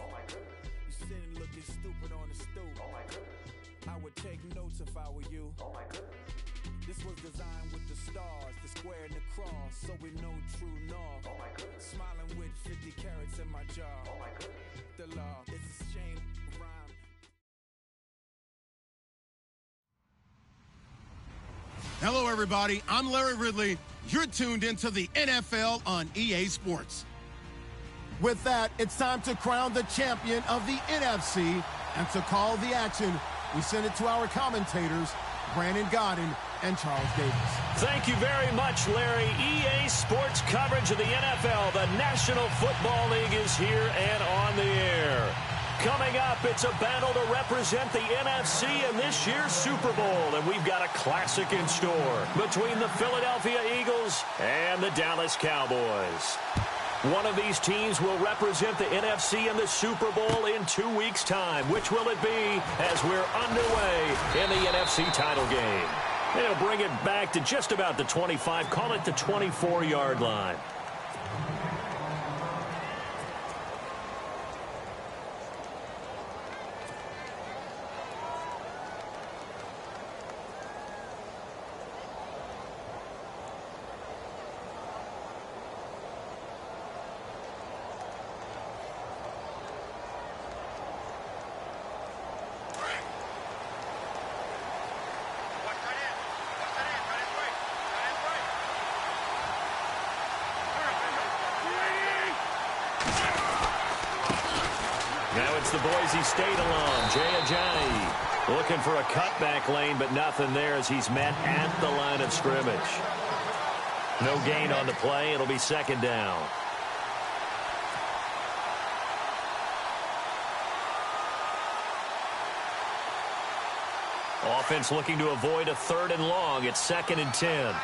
Oh my goodness. You sitting looking stupid on the stoop. Oh my goodness. I would take notes if I were you. Oh my goodness. This was designed with the stars, the square and the cross, so we know true north. Oh my goodness. Smiling with 50 carats in my jaw. Oh my goodness. The law, it's a shame rhyme. Hello, everybody. I'm Larry Ridley. You're tuned into the NFL on EA Sports. With that, it's time to crown the champion of the NFC. And to call the action, we send it to our commentators, Brandon Godden and Charles Davis. Thank you very much, Larry. EA Sports coverage of the NFL. The National Football League is here and on the air. Coming up, it's a battle to represent the NFC in this year's Super Bowl. And we've got a classic in store between the Philadelphia Eagles and the Dallas Cowboys. One of these teams will represent the NFC in the Super Bowl in 2 weeks' time. Which will it be as we're underway in the NFC title game? They'll bring it back to just about the 25, call it the 24-yard line. Now it's the Boise State alum, Jay Ajayi, looking for a cutback lane, but nothing there as he's met at the line of scrimmage. No gain on the play. It'll be second down. Offense looking to avoid a 3rd and long. It's 2nd and 10.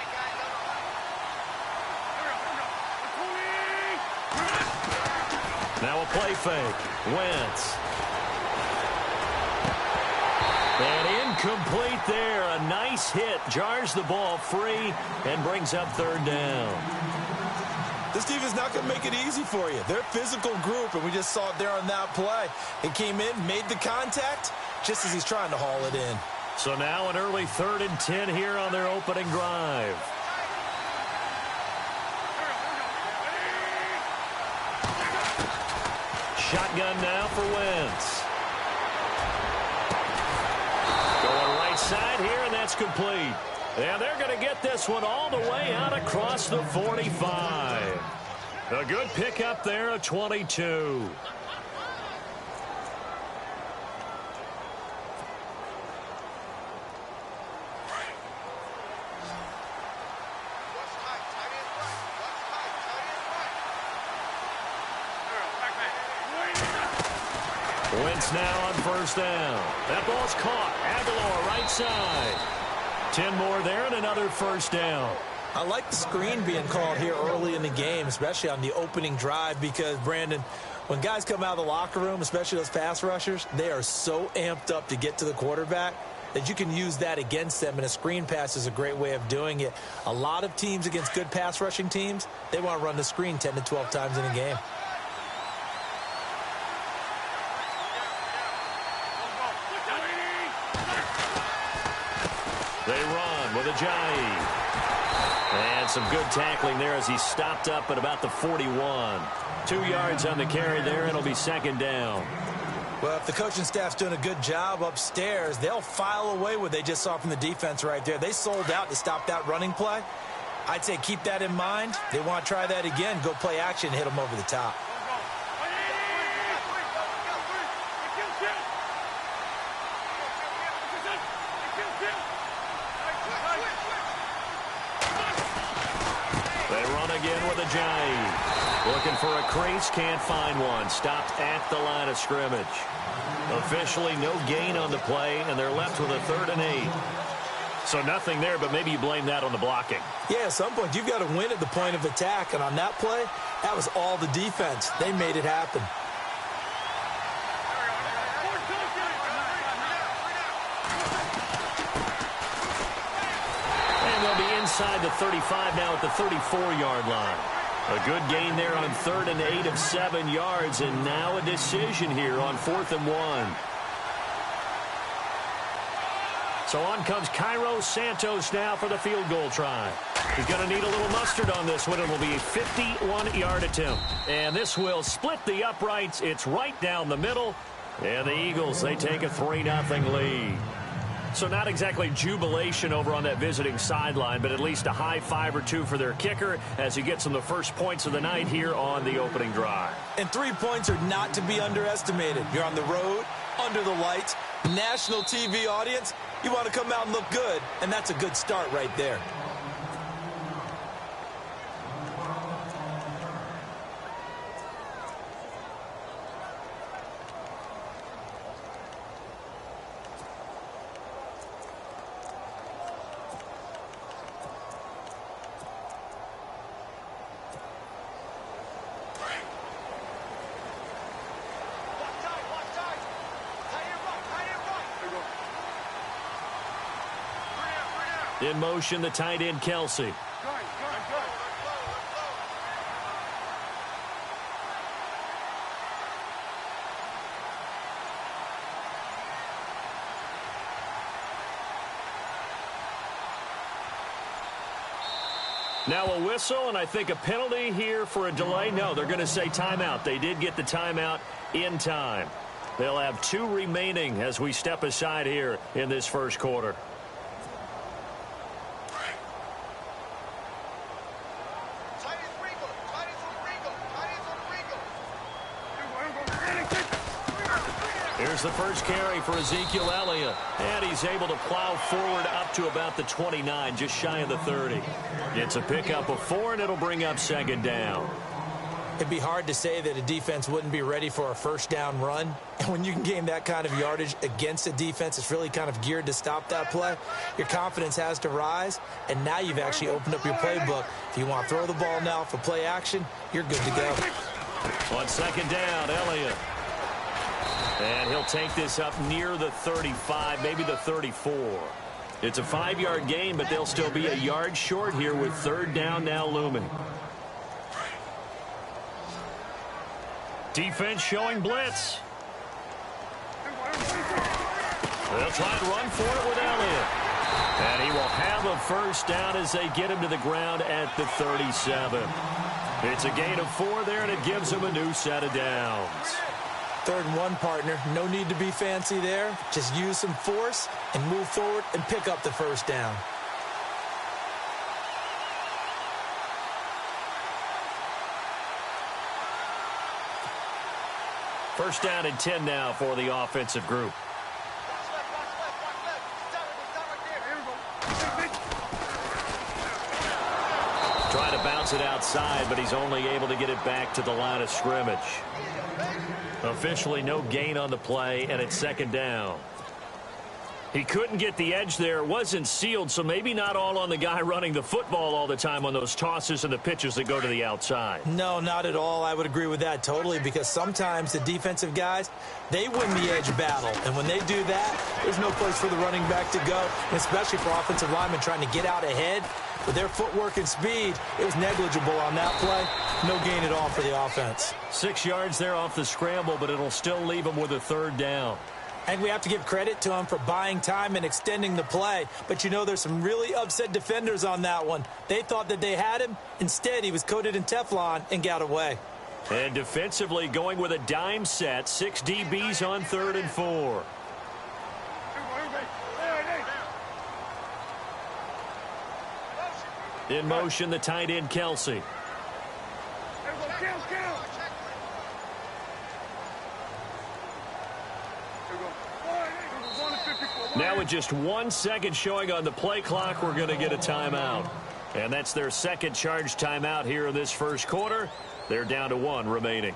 Now a play fake. Wentz. And incomplete there. A nice hit. Jars the ball free and brings up 3rd down. This defense is not going to make it easy for you. They're a physical group, and we just saw it there on that play. It came in, made the contact, just as he's trying to haul it in. So now an early 3rd and 10 here on their opening drive. Shotgun now for Wentz. Going right side here, and that's complete. And they're going to get this one all the way out across the 45. A good pickup there at 22. Wentz now on 1st down. That ball's caught. Aguilar right side. 10 more there and another 1st down. I like the screen being called here early in the game, especially on the opening drive, because, Brandon, when guys come out of the locker room, especially those pass rushers, they are so amped up to get to the quarterback that you can use that against them, and a screen pass is a great way of doing it. A lot of teams against good pass rushing teams, they want to run the screen 10 to 12 times in a game. They run with Ajayi. And some good tackling there as he stopped up at about the 41. 2 yards on the carry there. It'll be 2nd down. Well, if the coaching staff's doing a good job upstairs, they'll file away what they just saw from the defense right there. They sold out to stop that running play. I'd say keep that in mind. They want to try that again. Go play action, hit them over the top. They run again with Ajayi. Looking for a crease, can't find one. Stopped at the line of scrimmage. Officially no gain on the play, and they're left with a 3rd and 8. So nothing there, but maybe you blame that on the blocking. Yeah, at some point, you've got to win at the point of attack, and on that play, that was all the defense. They made it happen. And they'll be inside the 35 now at the 34-yard line. A good gain there on 3rd and 8 of 7 yards, and now a decision here on 4th and 1. So on comes Cairo Santos now for the field goal try. He's going to need a little mustard on this one. It will be a 51-yard attempt. And this will split the uprights. It's right down the middle. And the Eagles, they take a 3-0 lead. So not exactly jubilation over on that visiting sideline, but at least a high five or two for their kicker as he gets them the first points of the night here on the opening drive. And 3 points are not to be underestimated. You're on the road, under the lights, national TV audience. You want to come out and look good, and that's a good start right there. In motion, the tight end, Kelsey. Now a whistle, and I think a penalty here for a delay. No, they're going to say timeout. They did get the timeout in time. They'll have 2 remaining as we step aside here in this first quarter. Here's the first carry for Ezekiel Elliott, and he's able to plow forward up to about the 29, just shy of the 30. It's a pickup of 4, and it'll bring up 2nd down. It'd be hard to say that a defense wouldn't be ready for a first down run. And when you can gain that kind of yardage against a defense that's really kind of geared to stop that play, your confidence has to rise, and now you've actually opened up your playbook. If you want to throw the ball now for play action, you're good to go. On 2nd down, Elliott. And he'll take this up near the 35, maybe the 34. It's a 5-yard gain, but they'll still be a yard short here with 3rd down now looming. Defense showing blitz. They'll try and run for it with Elliott. And he will have a first down as they get him to the ground at the 37. It's a gain of 4 there, and it gives him a new set of downs. 3rd and 1, partner. No need to be fancy there. Just use some force and move forward and pick up the first down. First down and 10 now for the offensive group. Trying to bounce it outside, but he's only able to get it back to the line of scrimmage. Officially no gain on the play, and it's 2nd down. He couldn't get the edge there. It wasn't sealed, so maybe not all on the guy running the football all the time on those tosses and the pitches that go to the outside. No, not at all. I would agree with that totally, because sometimes the defensive guys, they win the edge battle. And when they do that, there's no place for the running back to go, especially for offensive linemen trying to get out ahead. With their footwork and speed, it was negligible on that play. No gain at all for the offense. 6 yards there off the scramble, but it'll still leave them with a 3rd down. And we have to give credit to him for buying time and extending the play. But, you know, there's some really upset defenders on that one. They thought that they had him. Instead, he was coated in Teflon and got away. And defensively going with a dime set. 6 DBs on 3rd and 4. In motion, the tight end, Kelsey. Now with just 1 second showing on the play clock, we're going to get a timeout. And that's their second charge timeout here in this first quarter. They're down to 1 remaining.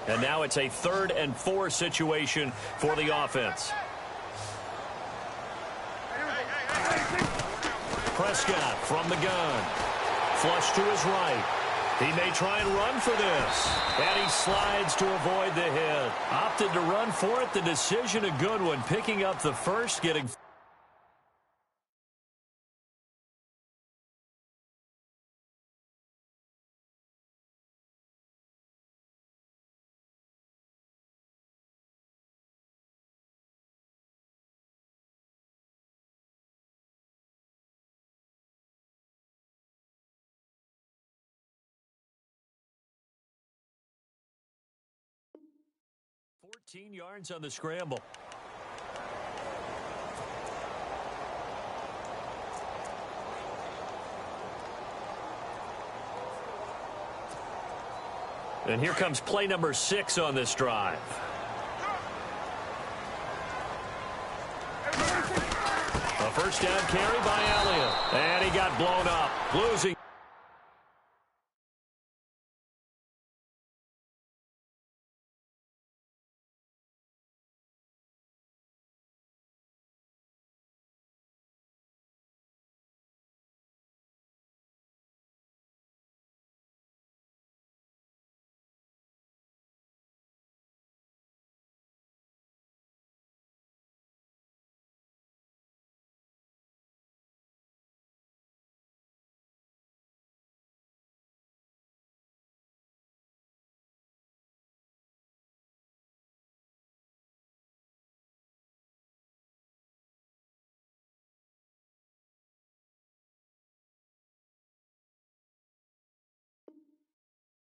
And now it's a 3rd and 4 situation for the offense. Prescott from the gun. Flush to his right. He may try and run for this. And he slides to avoid the hit. Opted to run for it. The decision a good one. Picking up the first, getting 14 yards on the scramble. And here comes play number 6 on this drive. A first down carry by Elliott. And he got blown up, losing.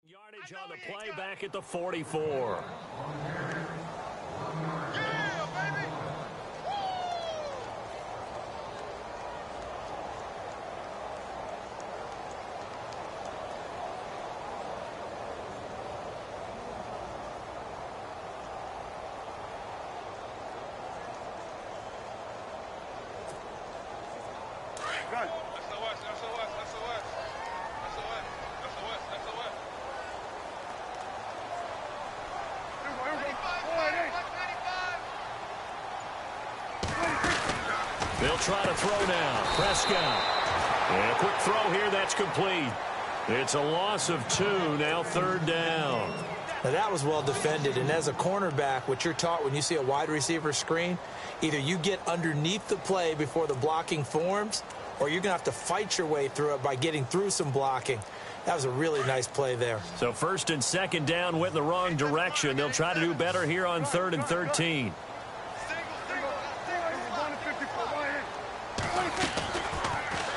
Yardage on the play back at the 44. Yeah, baby! Good. They'll try to throw now. Prescott. And a quick throw here. That's complete. It's a loss of 2. Now 3rd down. Now that was well defended, and as a cornerback, what you're taught when you see a wide receiver screen, either you get underneath the play before the blocking forms, or you're going to have to fight your way through it by getting through some blocking. That was a really nice play there. So 1st and 2nd down went the wrong direction. They'll try to do better here on 3rd and 13.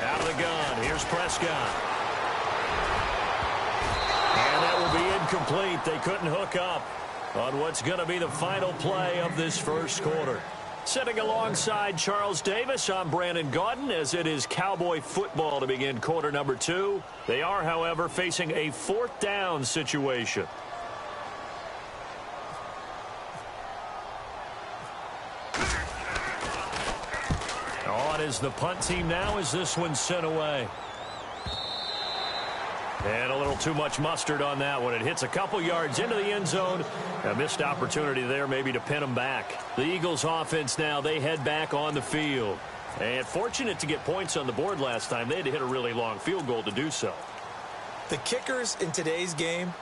Out of the gun, here's Prescott. And that will be incomplete. They couldn't hook up on what's going to be the final play of this first quarter. Sitting alongside Charles Davis, I'm Brandon Gaudin, as it is Cowboy football to begin quarter number 2. They are, however, facing a 4th down situation. On is the punt team now as this one's sent away. And a little too much mustard on that one. It hits a couple yards into the end zone. A missed opportunity there maybe to pin them back. The Eagles offense now, they head back on the field. And fortunate to get points on the board last time. They had to hit a really long field goal to do so. The kickers in today's game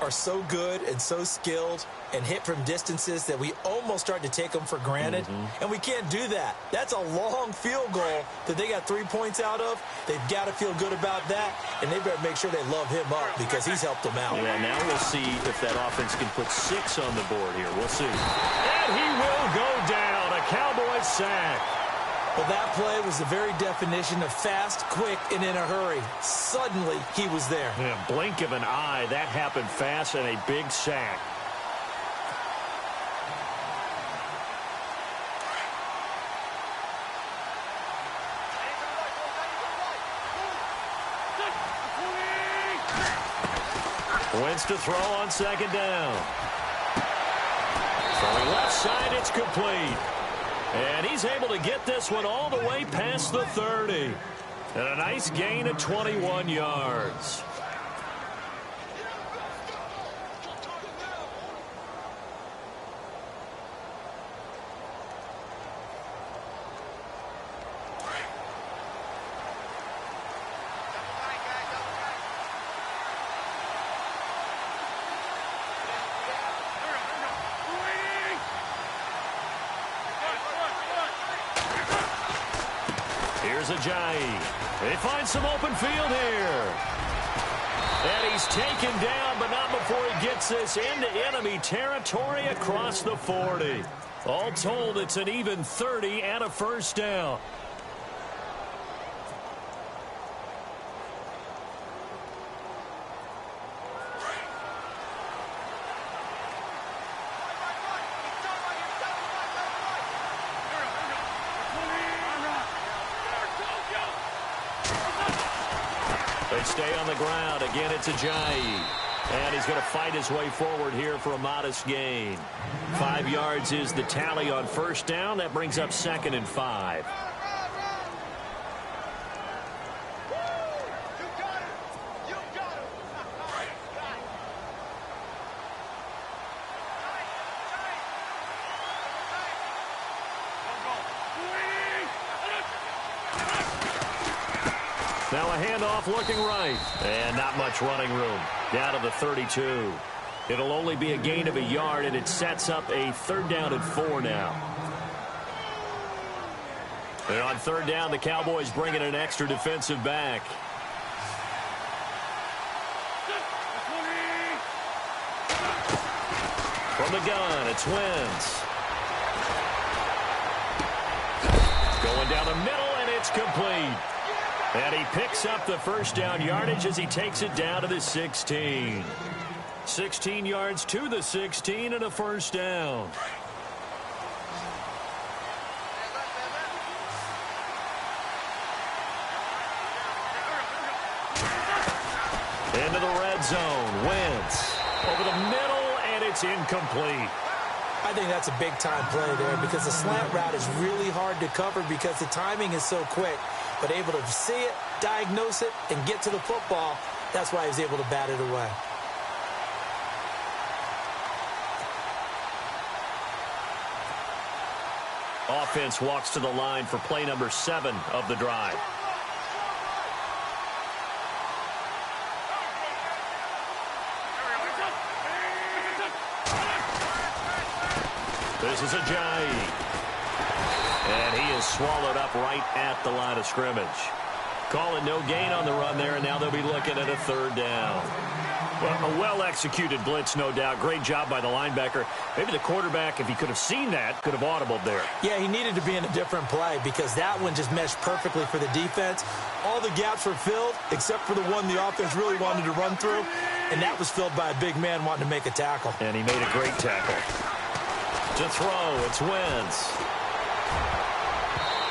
are so good and so skilled and hit from distances that we almost start to take them for granted. And we can't do that. That's a long field goal that they got 3 points out of. They've got to feel good about that, and they better make sure they love him up because he's helped them out. Yeah, now we'll see if that offense can put 6 on the board here. We'll see. And he will go down. A Cowboys sack. Well, that play was the very definition of fast, quick, and in a hurry. Suddenly, he was there. Yeah, blink of an eye. That happened fast and a big sack. Wentz to throw on 2nd down. From the left side, it's complete. And he's able to get this one all the way past the 30. And a nice gain of 21 yards. Here's Ajayi. They find some open field here. And he's taken down, but not before he gets this into enemy territory across the 40. All told, it's an even 30 and a first down. They stay on the ground. Again, it's Ajayi. And he's going to fight his way forward here for a modest gain. 5 yards is the tally on first down. That brings up 2nd and 5. Now a handoff looking right. And not much running room. Down to the 32. It'll only be a gain of a yard, and it sets up a 3rd down and 4 now. And on 3rd down, the Cowboys bring in an extra defensive back. From the gun, it's Wentz. Going down the middle, and it's complete. And he picks up the first down yardage as he takes it down to the 16. 16 yards to the 16 and a first down. Into the red zone. Wentz over the middle, and it's incomplete. I think that's a big-time play there because the slant route is really hard to cover because the timing is so quick. But able to see it, diagnose it, and get to the football, that's why he was able to bat it away. Offense walks to the line for play number 7 of the drive. This is Ajayi. And he is swallowed up right at the line of scrimmage. Call it no gain on the run there, and now they'll be looking at a 3rd down. Well, a well-executed blitz, no doubt. Great job by the linebacker. Maybe the quarterback, if he could have seen that, could have audibled there. Yeah, he needed to be in a different play because that one just meshed perfectly for the defense. All the gaps were filled except for the one the offense really wanted to run through, and that was filled by a big man wanting to make a tackle. And he made a great tackle. To throw, it's Wentz.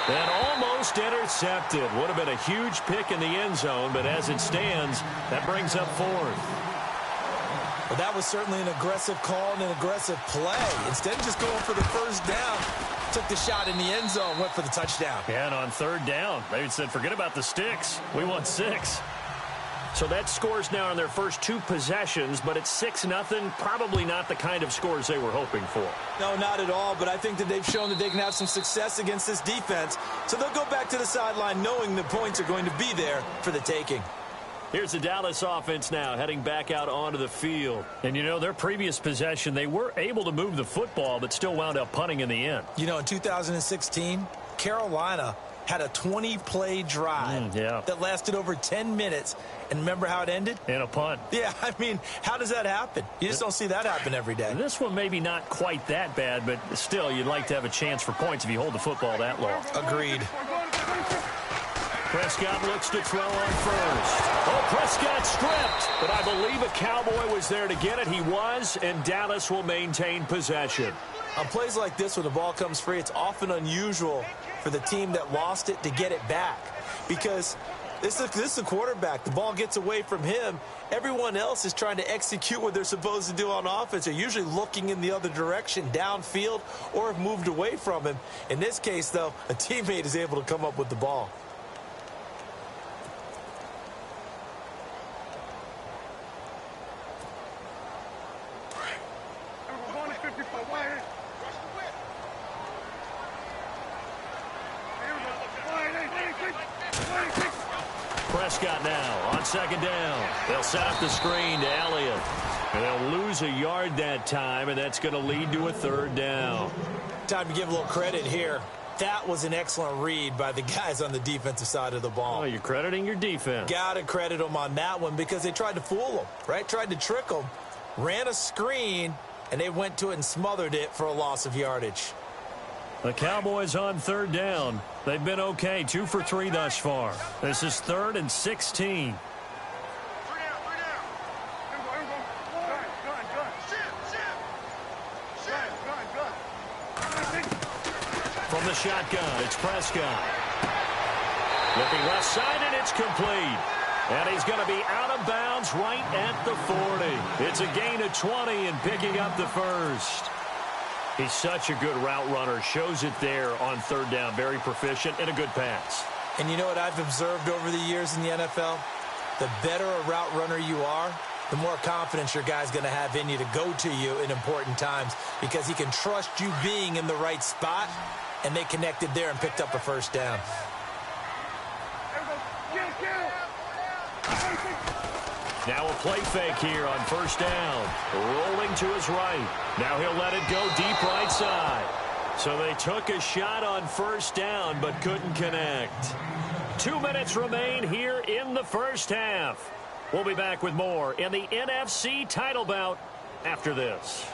And almost intercepted. Would have been a huge pick in the end zone, but as it stands, that brings up 4th. Well, that was certainly an aggressive call and an aggressive play. Instead of just going for the first down, took the shot in the end zone, went for the touchdown. Yeah, and on 3rd down, they said, forget about the sticks. We want 6. So that scores now on their first 2 possessions, but it's 6-0. Probably not the kind of scores they were hoping for. No, not at all, but I think that they've shown that they can have some success against this defense. So they'll go back to the sideline knowing the points are going to be there for the taking. Here's the Dallas offense now heading back out onto the field. And, you know, their previous possession, they were able to move the football, but still wound up punting in the end. You know, in 2016, Carolina had a 20-play drive that lasted over 10 minutes. And remember how it ended? In a punt. Yeah, I mean, how does that happen? You just don't see that happen every day. This one maybe not quite that bad, but still, you'd like to have a chance for points if you hold the football that long. Agreed. Prescott looks to throw on first. Oh, Prescott stripped, but I believe a Cowboy was there to get it. He was, and Dallas will maintain possession. On plays like this, when the ball comes free, it's often unusual for the team that lost it to get it back because this is a quarterback. The ball gets away from him. Everyone else is trying to execute what they're supposed to do on offense. They're usually looking in the other direction, downfield, or have moved away from him. In this case, though, a teammate is able to come up with the ball. Prescott now on 2nd down. They'll set up the screen to Elliott. And they'll lose a yard that time, and that's going to lead to a 3rd down. Time to give a little credit here. That was an excellent read by the guys on the defensive side of the ball. Oh, you're crediting your defense. Got to credit them on that one because they tried to fool them, right? Tried to trick them, ran a screen, and they went to it and smothered it for a loss of yardage. The Cowboys on 3rd down. They've been okay, 2 for 3 thus far. This is 3rd and 16. From the shotgun, it's Prescott. Looking left side, and it's complete. And he's going to be out of bounds right at the 40. It's a gain of 20 and picking up the first. He's such a good route runner. Shows it there on third down. Very proficient and a good pass. And you know what I've observed over the years in the NFL? The better a route runner you are, the more confidence your guy's going to have in you to go to you in important times because he can trust you being in the right spot, and they connected there and picked up a first down. Now a play fake here on first down. Rolling to his right. Now he'll let it go deep right side. So they took a shot on first down but couldn't connect. 2 minutes remain here in the first half. We'll be back with more in the NFC title bout after this.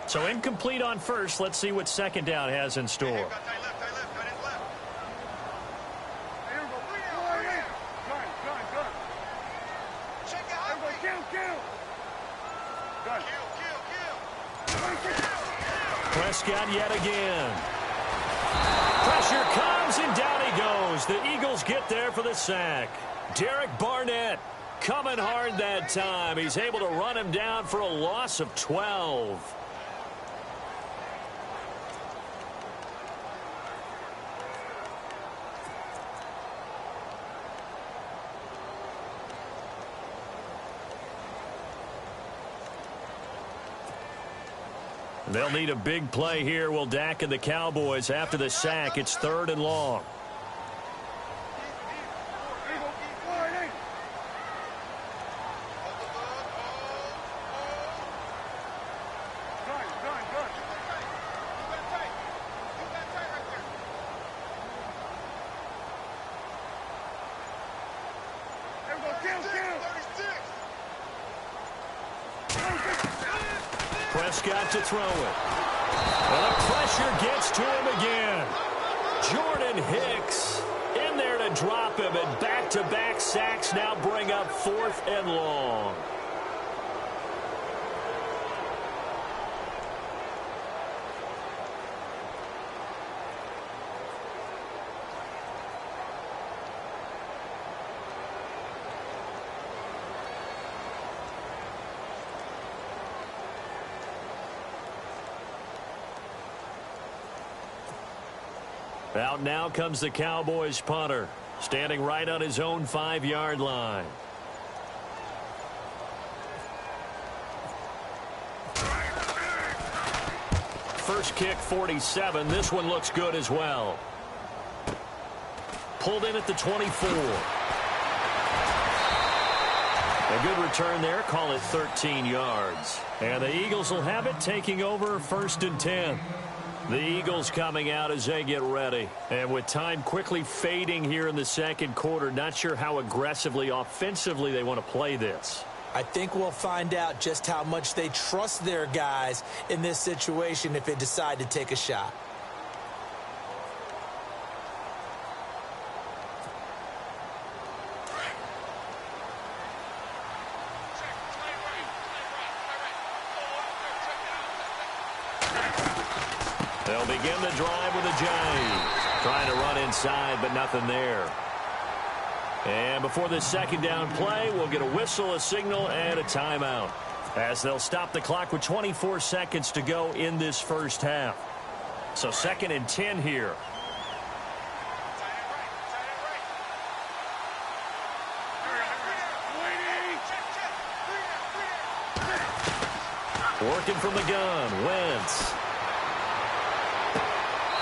So incomplete on first. Let's see what second down has in store. Prescott yet again. Pressure comes and down he goes. The Eagles get there for the sack. Derek Barnett coming hard that time. He's able to run him down for a loss of 12. They'll need a big play here. Will Dak and the Cowboys after the sack. It's 3rd and long. Prescott to throw it. And the pressure gets to him again. Jordan Hicks in there to drop him, and back-to-back sacks now bring up 4th and long. Out now comes the Cowboys punter, standing right on his own 5-yard line. First kick 47. This one looks good as well. Pulled in at the 24. A good return there. Call it 13 yards. And the Eagles will have it, taking over 1st and 10. The Eagles coming out as they get ready. And with time quickly fading here in the second quarter, not sure how aggressively, offensively they want to play this. I think we'll find out just how much they trust their guys in this situation if they decide to take a shot. They'll begin the drive with a jive. Trying to run inside, but nothing there. And before the second down play, we'll get a whistle, a signal, and a timeout, as they'll stop the clock with 24 seconds to go in this first half. So 2nd and 10 here. Working from the gun, Wentz.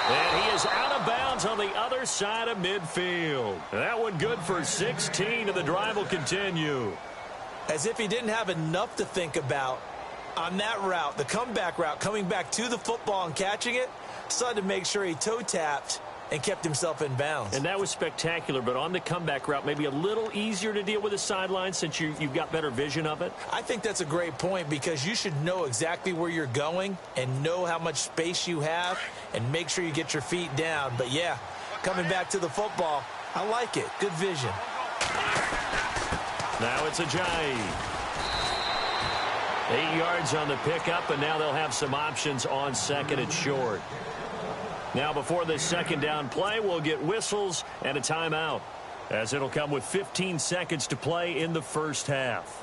And he is out of bounds on the other side of midfield. That one good for 16, and the drive will continue. As if he didn't have enough to think about on that route, the comeback route, coming back to the football and catching it, decided to make sure he toe-tapped and kept himself in bounds. And that was spectacular, but on the comeback route, maybe a little easier to deal with the sideline since you've got better vision of it. I think that's a great point, because you should know exactly where you're going and know how much space you have and make sure you get your feet down. But, yeah, coming back to the football. I like it. Good vision. Now it's Ajayi. 8 yards on the pickup, and now they'll have some options on second and short. Now before this second down play, we'll get whistles and a timeout, as it'll come with 15 seconds to play in the first half.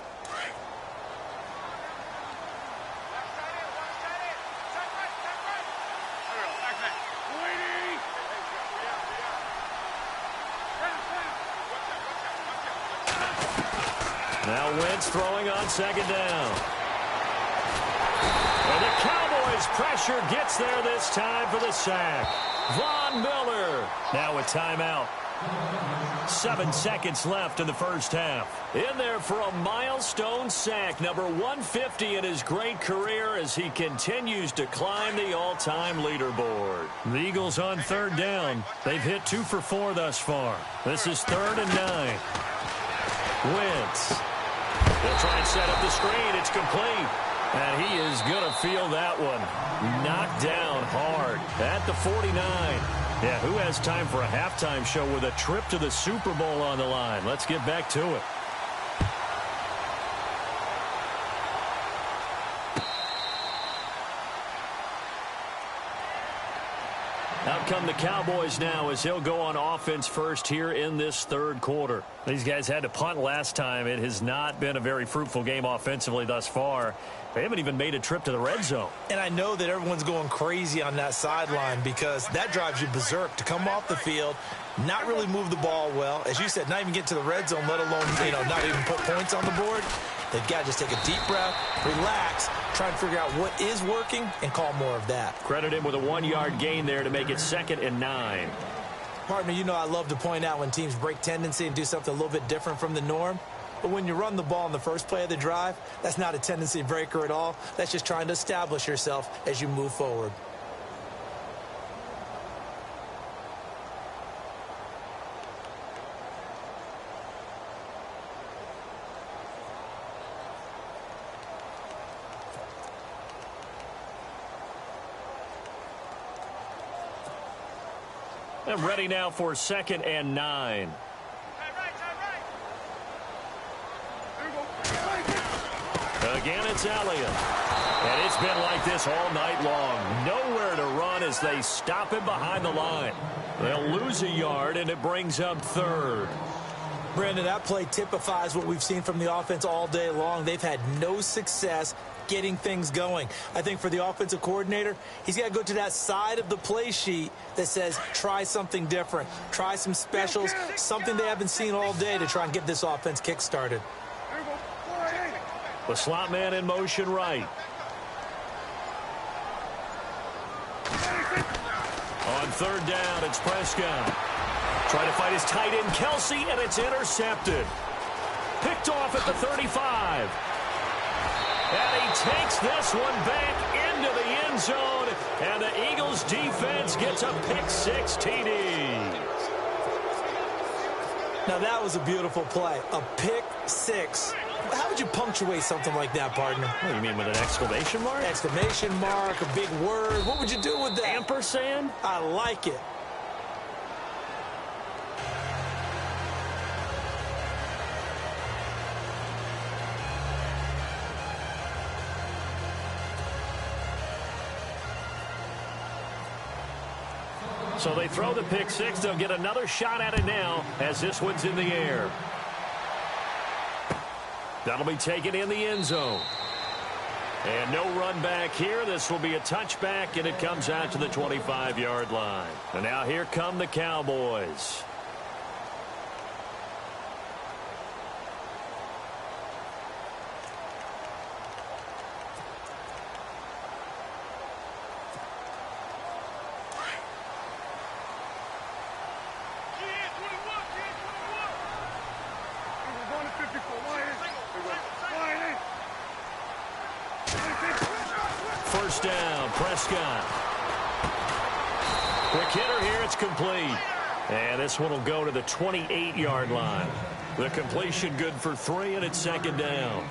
Now Wentz throwing on second down. And the Cowboys pressure gets there this time for the sack. Von Miller now a timeout. 7 seconds left in the first half. In there for a milestone sack, number 150 in his great career as he continues to climb the all-time leaderboard. The Eagles on third down. They've hit 2 for 4 thus far. This is 3rd and 9. Wentz. They'll try and set up the screen. It's complete. And he is going to feel that one. Knocked down hard at the 49. Yeah, who has time for a halftime show with a trip to the Super Bowl on the line? Let's get back to it. Out come the Cowboys now as he'll go on offense first here in this third quarter. These guys had to punt last time. It has not been a very fruitful game offensively thus far. They haven't even made a trip to the red zone. And I know that everyone's going crazy on that sideline because that drives you berserk to come off the field, not really move the ball well. As you said, not even get to the red zone, let alone, not even put points on the board. They've got to just take a deep breath, relax, try and figure out what is working, and call more of that. Credit him with a 1-yard gain there to make it 2nd and 9. Partner, I love to point out when teams break tendency and do something a little bit different from the norm. But when you run the ball in the first play of the drive, that's not a tendency breaker at all. That's just trying to establish yourself as you move forward. And ready now for 2nd and 9. Again, it's Elliott. And it's been like this all night long. Nowhere to run as they stop him behind the line. They'll lose a yard, and it brings up 3rd. Brandon, that play typifies what we've seen from the offense all day long. They've had no success getting things going. I think for the offensive coordinator, he's got to go to that side of the play sheet that says try something different, try some specials, something they haven't seen all day to try and get this offense kick-started. The slot man in motion right. On 3rd down, it's Prescott. Trying to fight his tight end, Kelsey, and it's intercepted. Picked off at the 35. And he takes this one back into the end zone. And the Eagles defense gets a pick-6 TD. Now that was a beautiful play. A pick-6. How would you punctuate something like that, partner? What do you mean, with an exclamation mark? Exclamation mark, a big word. What would you do with that? Ampersand? I like it. So they throw the pick-6. They'll get another shot at it now as this one's in the air. That'll be taken in the end zone. And no run back here. This will be a touchback, and it comes out to the 25-yard line. And now here come the Cowboys. First down, Prescott. Quick hitter here, it's complete. And this one will go to the 28-yard line. The completion good for 3, and it's 2nd down.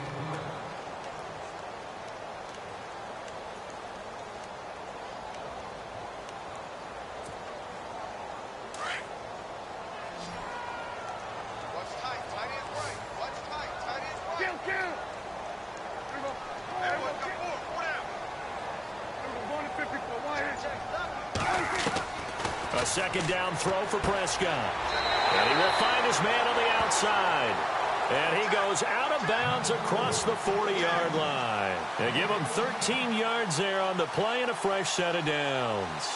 A second down throw for Prescott. And he will find his man on the outside. And he goes out of bounds across the 40-yard line. They give him 13 yards there on the play and a fresh set of downs.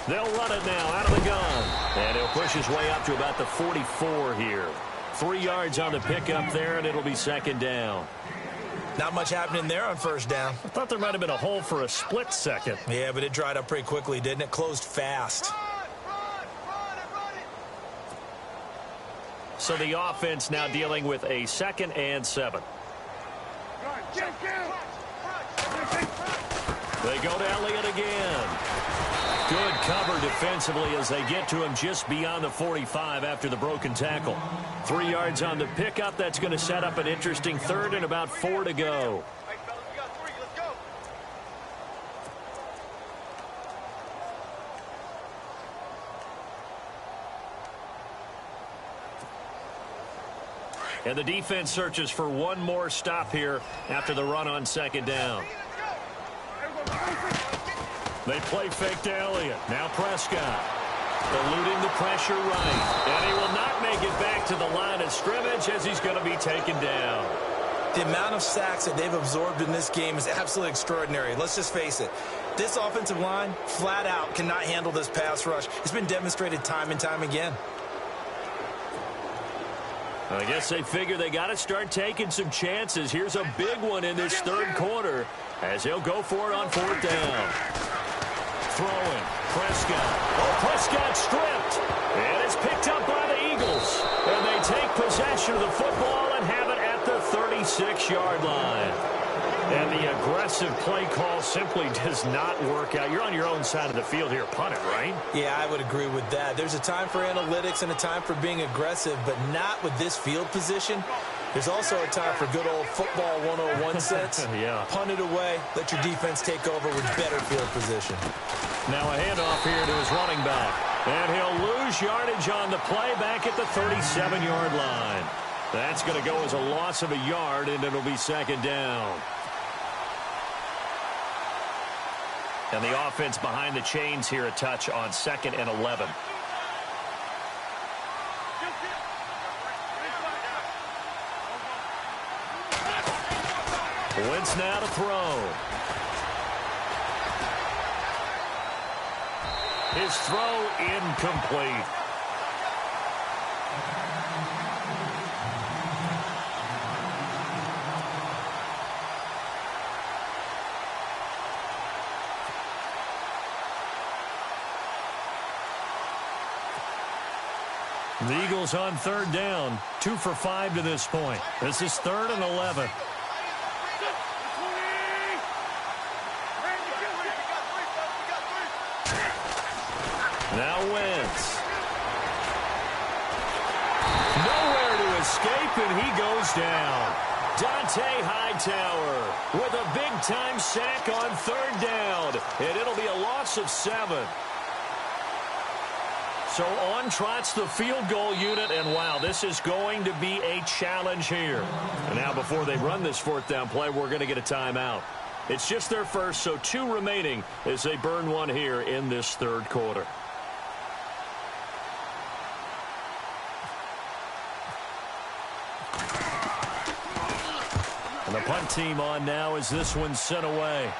They'll run it now out of the gun. And he'll push his way up to about the 44 here. 3 yards on the pickup there, and it'll be second down. Not much happening there on first down. I thought there might have been a hole for a split second. Yeah, but it dried up pretty quickly, didn't it? Closed fast. So the offense now dealing with a 2nd and 7. They go to Elliott again. Good cover defensively as they get to him just beyond the 45 after the broken tackle. 3 yards on the pickup. That's going to set up an interesting third and about 4 to go. Hey, fellas, we got 3. Let's go. And the defense searches for one more stop here after the run on second down. They play fake to Elliott. Now Prescott. Eluding the pressure right. And he will not make it back to the line of scrimmage as he's going to be taken down. The amount of sacks that they've absorbed in this game is absolutely extraordinary. Let's just face it. This offensive line, flat out, cannot handle this pass rush. It's been demonstrated time and time again. I guess they figure they got to start taking some chances. Here's a big one in this third quarter as he'll go for it on 4th down. Throwing. Prescott. Oh, Prescott stripped. And it's picked up by the Eagles. And they take possession of the football and have it at the 36-yard line. And the aggressive play call simply does not work out. You're on your own side of the field here. Punt it, right? Yeah, I would agree with that. There's a time for analytics and a time for being aggressive, but not with this field position. There's also a time for good old football 101 sense. Yeah. Punt it away. Let your defense take over with better field position. Now a handoff here to his running back. And he'll lose yardage on the play back at the 37-yard line. That's going to go as a loss of a yard, and it'll be second down. And the offense behind the chains here a touch on 2nd and 11. Wentz now to throw. His throw incomplete. The Eagles on 3rd down. 2 for 5 to this point. This is 3rd and 11. Now Wentz. Nowhere to escape, and he goes down. Dante Hightower with a big-time sack on 3rd down. And it'll be a loss of 7. So on trots the field goal unit, and wow, this is going to be a challenge here. And now before they run this 4th down play, we're going to get a timeout. It's just their first, so 2 remaining as they burn one here in this 3rd quarter. And the punt team on now as this one's sent away.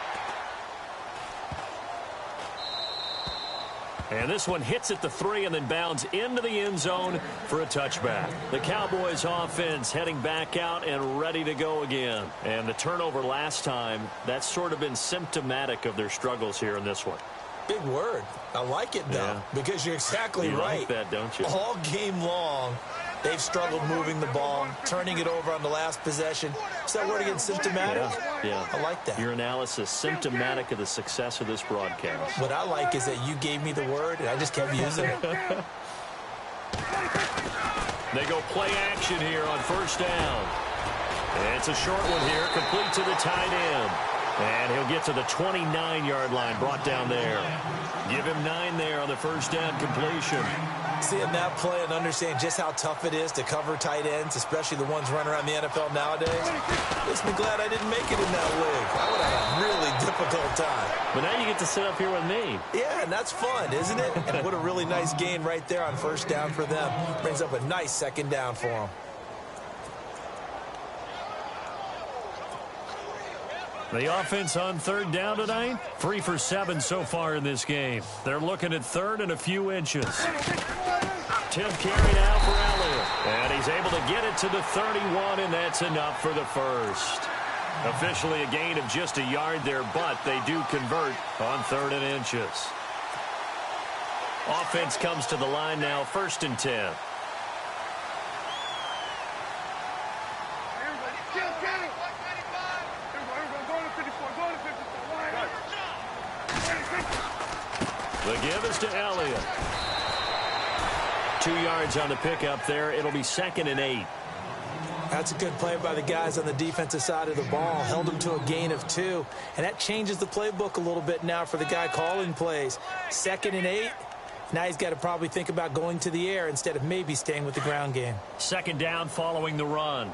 And this one hits at the 3 and then bounds into the end zone for a touchback. The Cowboys offense heading back out and ready to go again. And the turnover last time, that's sort of been symptomatic of their struggles here in this one. Big word. I like it, though, because you're exactly right. Like that, don't you? All game long, they've struggled moving the ball, turning it over on the last possession. Is that word again, symptomatic? Yeah. I like that. Your analysis, symptomatic of the success of this broadcast. What I like is that you gave me the word, and I just kept using it. They go play action here on 1st down. And it's a short one here, complete to the tight end. And he'll get to the 29-yard line, brought down there. Give him 9 there on the 1st down completion. Seeing that play and understanding just how tough it is to cover tight ends, especially the ones running around the NFL nowadays, makes me glad I didn't make it in that league. I would have a really difficult time. But now you get to sit up here with me. Yeah, and that's fun, isn't it? And what a really nice gain right there on first down for them. Brings up a nice second down for them. The offense on third down tonight, 3 for 7 so far in this game. They're looking at third and a few inches. Tip carry now for Elliott. And he's able to get it to the 31, and that's enough for the first. Officially a gain of just a yard there, but they do convert on third and inches. Offense comes to the line now, 1st and 10. The give is to Elliott. 2 yards on the pickup there. It'll be 2nd and 8. That's a good play by the guys on the defensive side of the ball. Held them to a gain of 2. And that changes the playbook a little bit now for the guy calling plays. 2nd and 8. Now he's got to probably think about going to the air instead of maybe staying with the ground game. 2nd down following the run.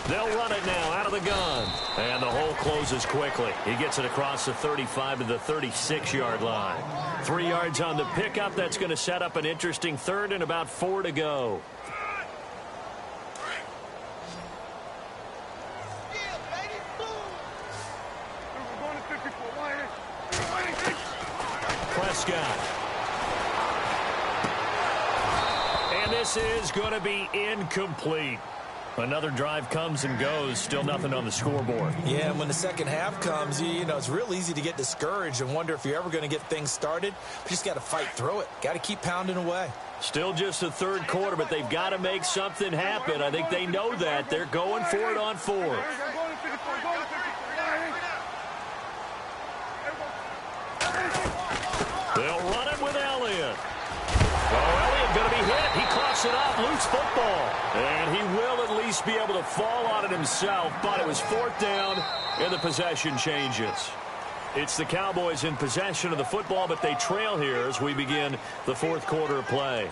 They'll run it now out of the gun. And the hole closes quickly. He gets it across the 35 to the 36-yard line. 3 yards on the pickup. That's going to set up an interesting third and about 4 to go. Prescott. And this is going to be incomplete. Another drive comes and goes. Still nothing on the scoreboard. Yeah, and when the second half comes, you know, it's real easy to get discouraged and wonder if you're ever going to get things started. But you just got to fight through it. Got to keep pounding away. Still just the third quarter, but they've got to make something happen. I think they know that. They're going for it on 4. They'll run it with Elliott. Oh, Elliott going to be hit. He coughs it up. Loose football. And he will at least be able to fall on it himself, but it was 4th down, and the possession changes. It's the Cowboys in possession of the football, but they trail here as we begin the 4th quarter of play.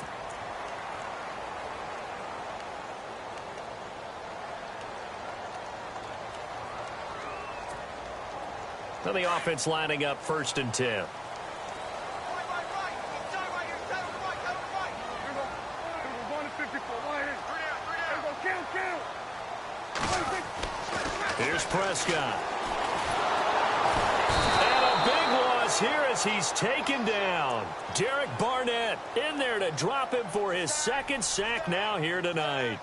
Now the offense lining up 1st and 10. Here's Prescott. And a big loss here as he's taken down. Derek Barnett in there to drop him for his 2nd sack now here tonight.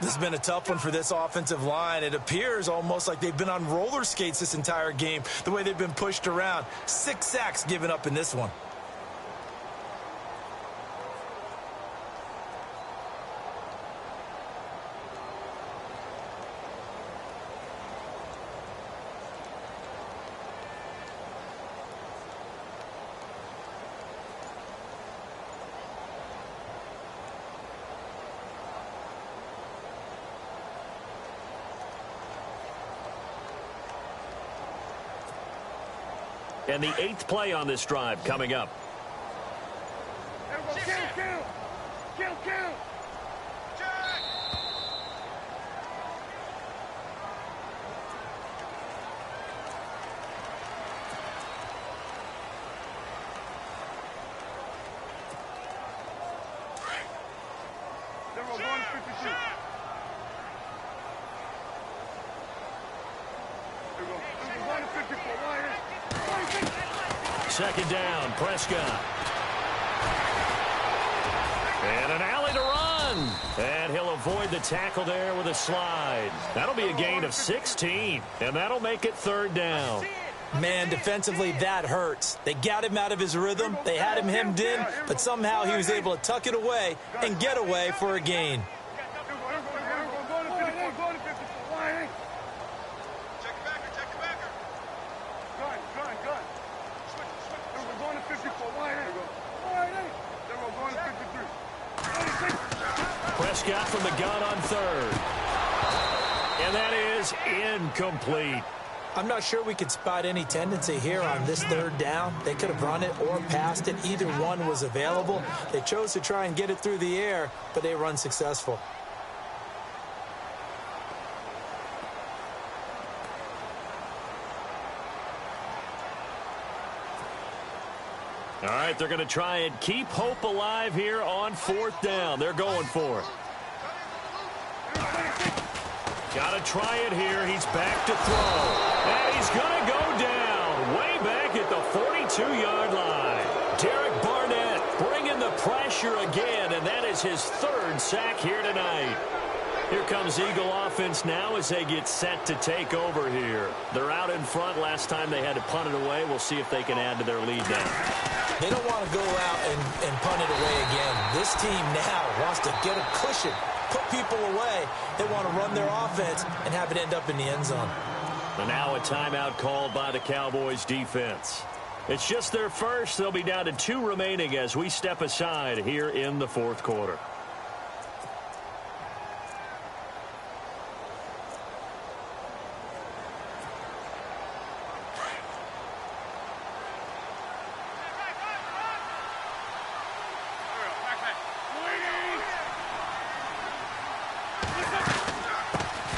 This has been a tough one for this offensive line. It appears almost like they've been on roller skates this entire game, the way they've been pushed around. 6 sacks given up in this one. And the 8th play on this drive coming up. Second down, Prescott. And an alley to run. And he'll avoid the tackle there with a slide. That'll be a gain of 16. And that'll make it 3rd down. Man, defensively, that hurts. They got him out of his rhythm. They had him hemmed in, but somehow he was able to tuck it away and get away for a gain. Prescott from the gun on 3rd. And that is incomplete. I'm not sure we could spot any tendency here on this third down. They could have run it or passed it. Either one was available. They chose to try and get it through the air, but they were unsuccessful. All right, they're going to try and keep hope alive here on fourth down. They're going for it. Got to try it here. He's back to throw. And he's going to go down way back at the 42-yard line. Derek Barnett bringing the pressure again, and that is his third sack here tonight. Here comes Eagle offense now as they get set to take over here. They're out in front. Last time they had to punt it away. We'll see if they can add to their lead now. They don't want to go out and punt it away again. This team now wants to get a cushion, put people away. They want to run their offense and have it end up in the end zone. And now a timeout called by the Cowboys defense. It's just their first. They'll be down to 2 remaining as we step aside here in the fourth quarter.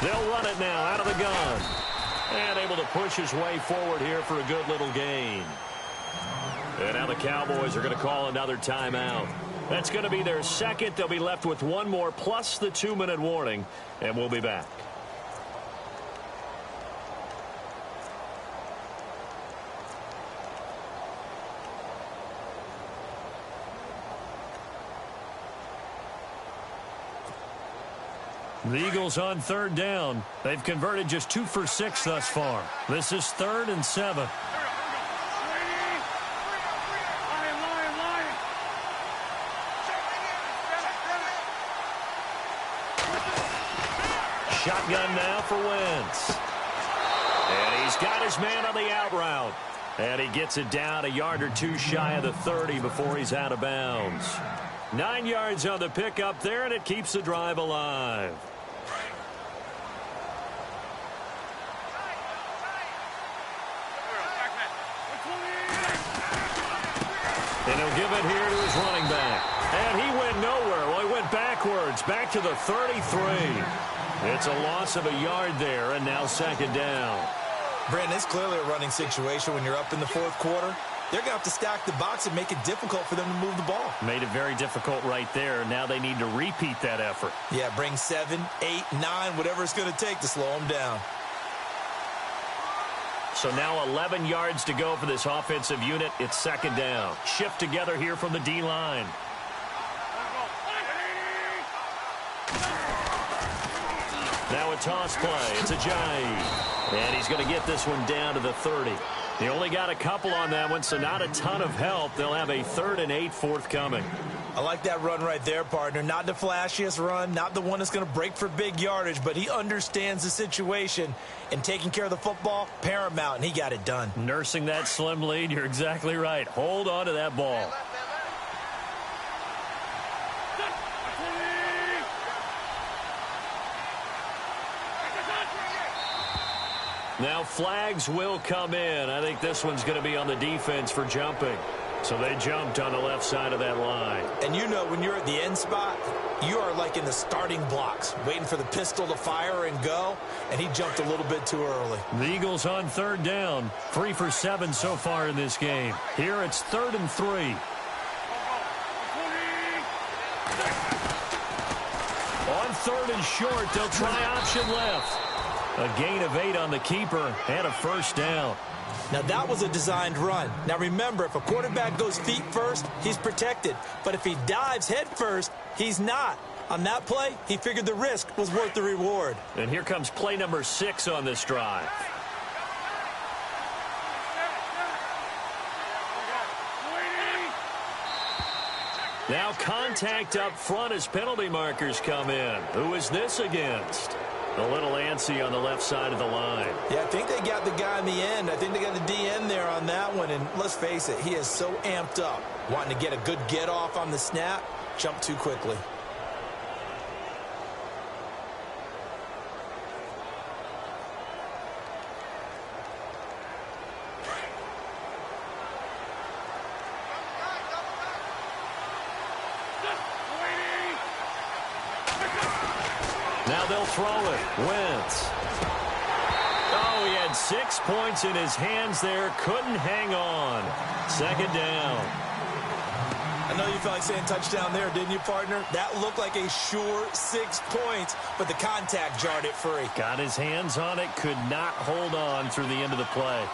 They'll run it now out of the gun. And able to push his way forward here for a good little gain. And now the Cowboys are going to call another timeout. That's going to be their second. They'll be left with one more plus the 2-minute warning. And we'll be back. The Eagles on third down. They've converted just 2 for 6 thus far. This is 3rd and 7. Shotgun now for Wentz. And he's got his man on the out route. And he gets it down a yard or 2 shy of the 30 before he's out of bounds. 9 yards on the pickup there, and it keeps the drive alive. And he'll give it here to his running back. And he went nowhere. Well, he went backwards, back to the 33. It's a loss of a yard there, and now 2nd down. Brandon, it's clearly a running situation when you're up in the fourth quarter. They're going to have to stack the box and make it difficult for them to move the ball. Made it very difficult right there. Now they need to repeat that effort. Yeah, bring 7, 8, 9, whatever it's going to take to slow them down. So now 11 yards to go for this offensive unit. It's 2nd down. Shift together here from the D-line. Now a toss play. It's Ajayi. And he's going to get this one down to the 30. He only got a couple on that one, so not a ton of help. They'll have a 3rd and 8 forthcoming. I like that run right there, partner. Not the flashiest run, not the one that's going to break for big yardage, but he understands the situation, and taking care of the football, paramount, and he got it done. Nursing that slim lead, you're exactly right. Hold on to that ball. Now flags will come in. I think this one's going to be on the defense for jumping. So they jumped on the left side of that line. And you know when you're at the end spot, you are like in the starting blocks, waiting for the pistol to fire and go, and he jumped a little bit too early. The Eagles on 3rd down, 3 for 7 so far in this game. Here it's 3rd and 3. On 3rd and short, they'll try option left. A gain of 8 on the keeper and a 1st down. Now, that was a designed run. Now, remember, if a quarterback goes feet first, he's protected. But if he dives head first, he's not. On that play, he figured the risk was worth the reward. And here comes play number 6 on this drive. Now contact up front as penalty markers come in. Who is this against? A little antsy on the left side of the line. Yeah, I think they got the guy in the end. I think they got the DN there on that one. And let's face it, he is so amped up. Wanting to get a good get off on the snap, jump too quickly. Now they'll throw it. Wentz. Oh, he had 6 points in his hands there. Couldn't hang on. Second down. I know you felt like saying touchdown there, didn't you, partner? That looked like a sure 6 points, but the contact jarred it free. Got his hands on it. Could not hold on through the end of the play.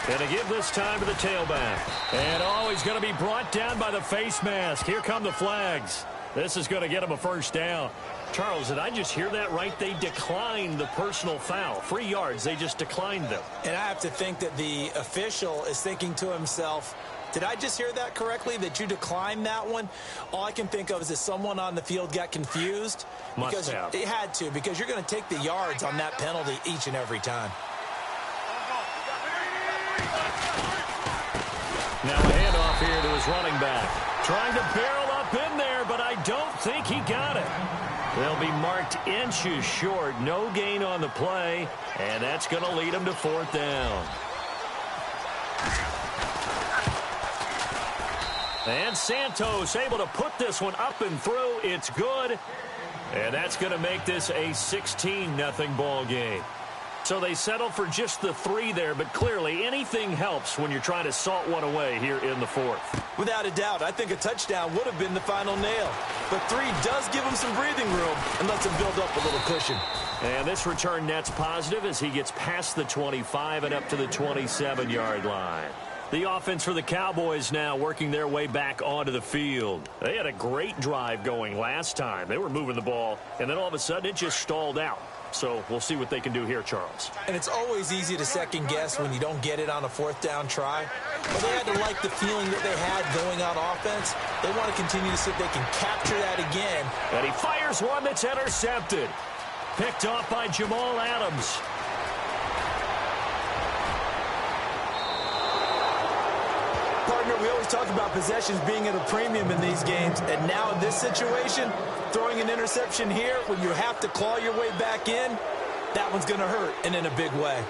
And to give this time to the tailback. And he's going to be brought down by the face mask. Here come the flags. This is going to get him a first down. Charles, did I just hear that right? They declined the personal foul. 3 yards, they just declined them. And I have to think that the official is thinking to himself, did I just hear that correctly, that you declined that one? All I can think of is that someone on the field got confused. Must have. It had to, because you're going to take the yards on that penalty each and every time. Now a handoff here to his running back. Trying to barrel up in there, but I don't think he got it. They'll be marked inches short. No gain on the play, and that's going to lead him to 4th down. And Santos able to put this one up and through. It's good, and that's going to make this a 16-0 ball game. So they settle for just the 3 there, but clearly anything helps when you're trying to salt one away here in the 4th. Without a doubt, I think a touchdown would have been the final nail. But 3 does give him some breathing room and lets him build up a little cushion. And this return net's positive as he gets past the 25 and up to the 27-yard line. The offense for the Cowboys now working their way back onto the field. They had a great drive going last time. They were moving the ball, and then all of a sudden it just stalled out. So we'll see what they can do here, Charles. And it's always easy to second guess when you don't get it on a 4th down try. But they had to like the feeling that they had going on offense. They want to continue to see if they can capture that again. And he fires one that's intercepted. Picked off by Jamal Adams. Partner, we always talk about possessions being at a premium in these games. And now in this situation, throwing an interception here when you have to claw your way back in, that one's going to hurt, and in a big way.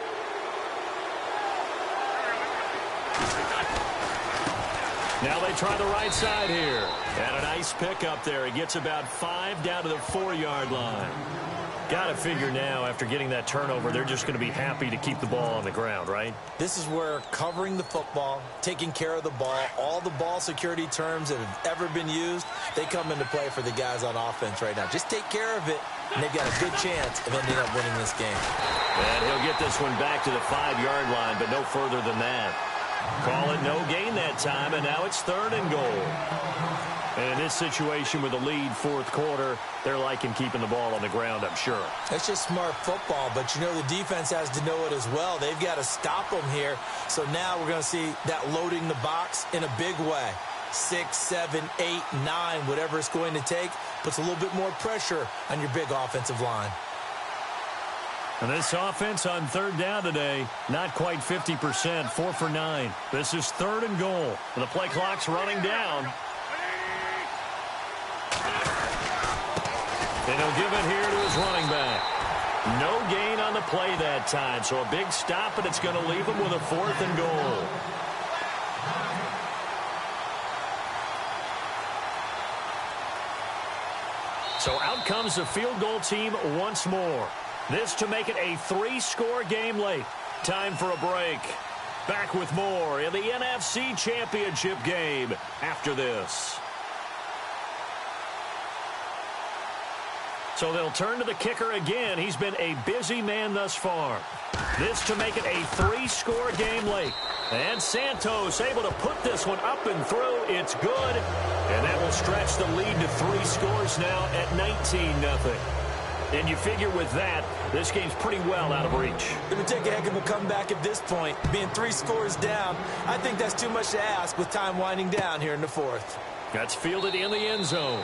Now they try the right side here. And a nice pickup there. He gets about 5 down to the 4-yard line. Got to figure now, after getting that turnover, they're just going to be happy to keep the ball on the ground, right? This is where covering the football, taking care of the ball, all the ball security terms that have ever been used, they come into play for the guys on offense right now. Just take care of it, and they've got a good chance of ending up winning this game. And he'll get this one back to the 5-yard line, but no further than that. Call it no gain that time, and now it's 3rd and goal. And in this situation with a lead 4th quarter, they're liking keeping the ball on the ground, I'm sure. That's just smart football, but you know the defense has to know it as well. They've got to stop them here. So now we're going to see that loading the box in a big way. 6, 7, 8, 9, whatever it's going to take, puts a little bit more pressure on your big offensive line. And this offense on 3rd down today, not quite 50%, 4 for 9. This is 3rd and goal. And the play clock's running down. And he'll give it here to his running back. No gain on the play that time, so a big stop, and it's going to leave him with a 4th and goal. So out comes the field goal team once more. This to make it a 3-score game late. Time for a break. Back with more in the NFC Championship game after this. So they'll turn to the kicker again. He's been a busy man thus far. This to make it a 3-score game late. And Santos able to put this one up and through. It's good. And that will stretch the lead to 3 scores now at 19-0. And you figure with that, this game's pretty well out of reach. It would take a heck of a comeback at this point. Being 3 scores down, I think that's too much to ask with time winding down here in the 4th. That's fielded in the end zone.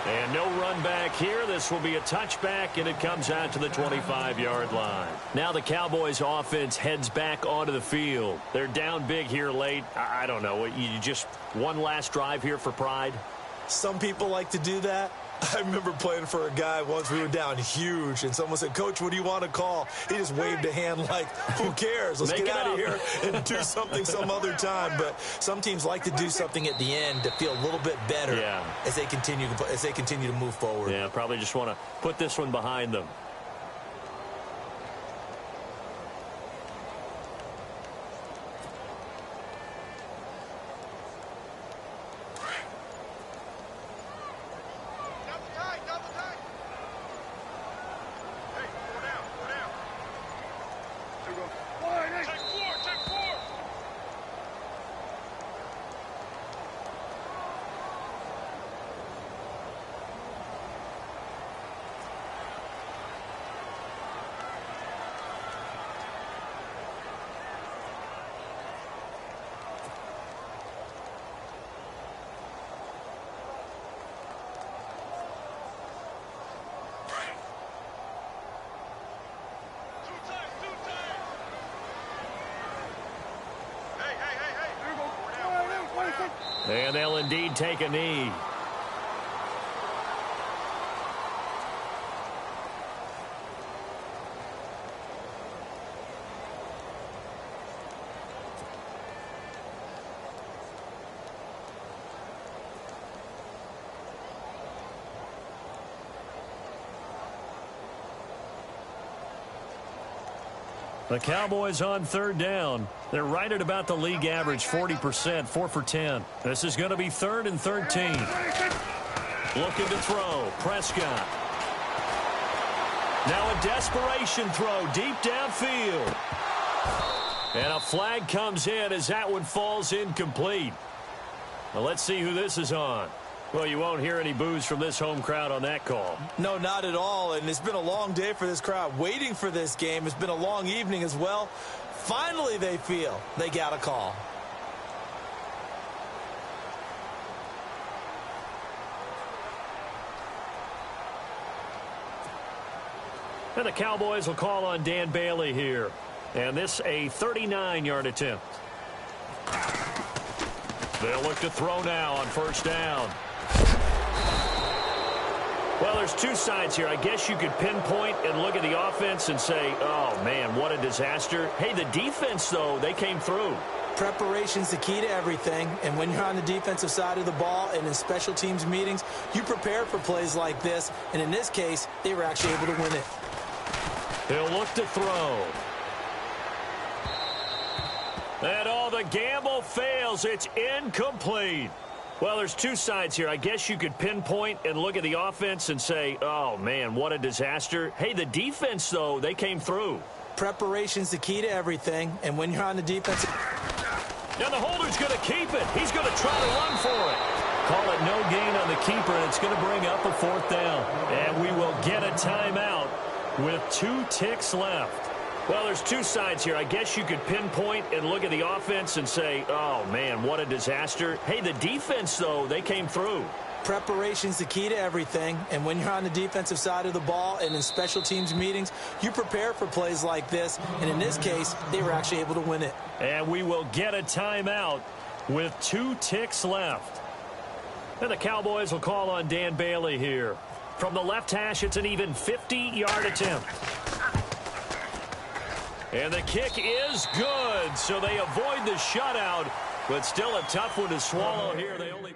And no run back here. This will be a touchback, and it comes out to the 25-yard line. Now the Cowboys offense heads back onto the field. They're down big here late. I don't know. You just one last drive here for pride? Some people like to do that. I remember playing for a guy once. We were down huge, and someone said, "Coach, what do you want to call?" He just waved a hand like, who cares? Let's get out of here and do something some other time. But some teams like to do something at the end to feel a little bit better as they continue to move forward. Yeah, probably just want to put this one behind them. And they'll indeed take a knee. The Cowboys on third down. They're right at about the league average, 40%, 4 for 10. This is going to be 3rd and 13. Looking to throw. Prescott. Now a desperation throw deep downfield. And a flag comes in as that one falls incomplete. Well, let's see who this is on. Well, you won't hear any boos from this home crowd on that call. No, not at all. And it's been a long day for this crowd waiting for this game. It's been a long evening as well. Finally, they feel they got a call. And the Cowboys will call on Dan Bailey here. And this a 39-yard attempt. They'll look to throw now on first down. Well, there's two sides here. I guess you could pinpoint and look at the offense and say, oh, man, what a disaster. Hey, the defense, though, they came through. Preparation's the key to everything, and when you're on the defensive side of the ball and in special teams meetings, you prepare for plays like this, and in this case, they were actually able to win it. He'll look to throw. And all the gamble fails. It's incomplete. Well, there's two sides here. I guess you could pinpoint and look at the offense and say, oh, man, what a disaster. Hey, the defense, though, they came through. Preparation's the key to everything, and when you're on the defense... Now the holder's going to keep it. He's going to try to run for it. Call it no gain on the keeper, and it's going to bring up a 4th down. And we will get a timeout with 2 ticks left. Well, there's two sides here. I guess you could pinpoint and look at the offense and say, oh, man, what a disaster. Hey, the defense, though, they came through. Preparation's the key to everything, and when you're on the defensive side of the ball and in special teams meetings, you prepare for plays like this, and in this case, they were actually able to win it. And we will get a timeout with 2 ticks left. And the Cowboys will call on Dan Bailey here. From the left hash, it's an even 50-yard attempt. And the kick is good, so they avoid the shutout, but still a tough one to swallow here. They only...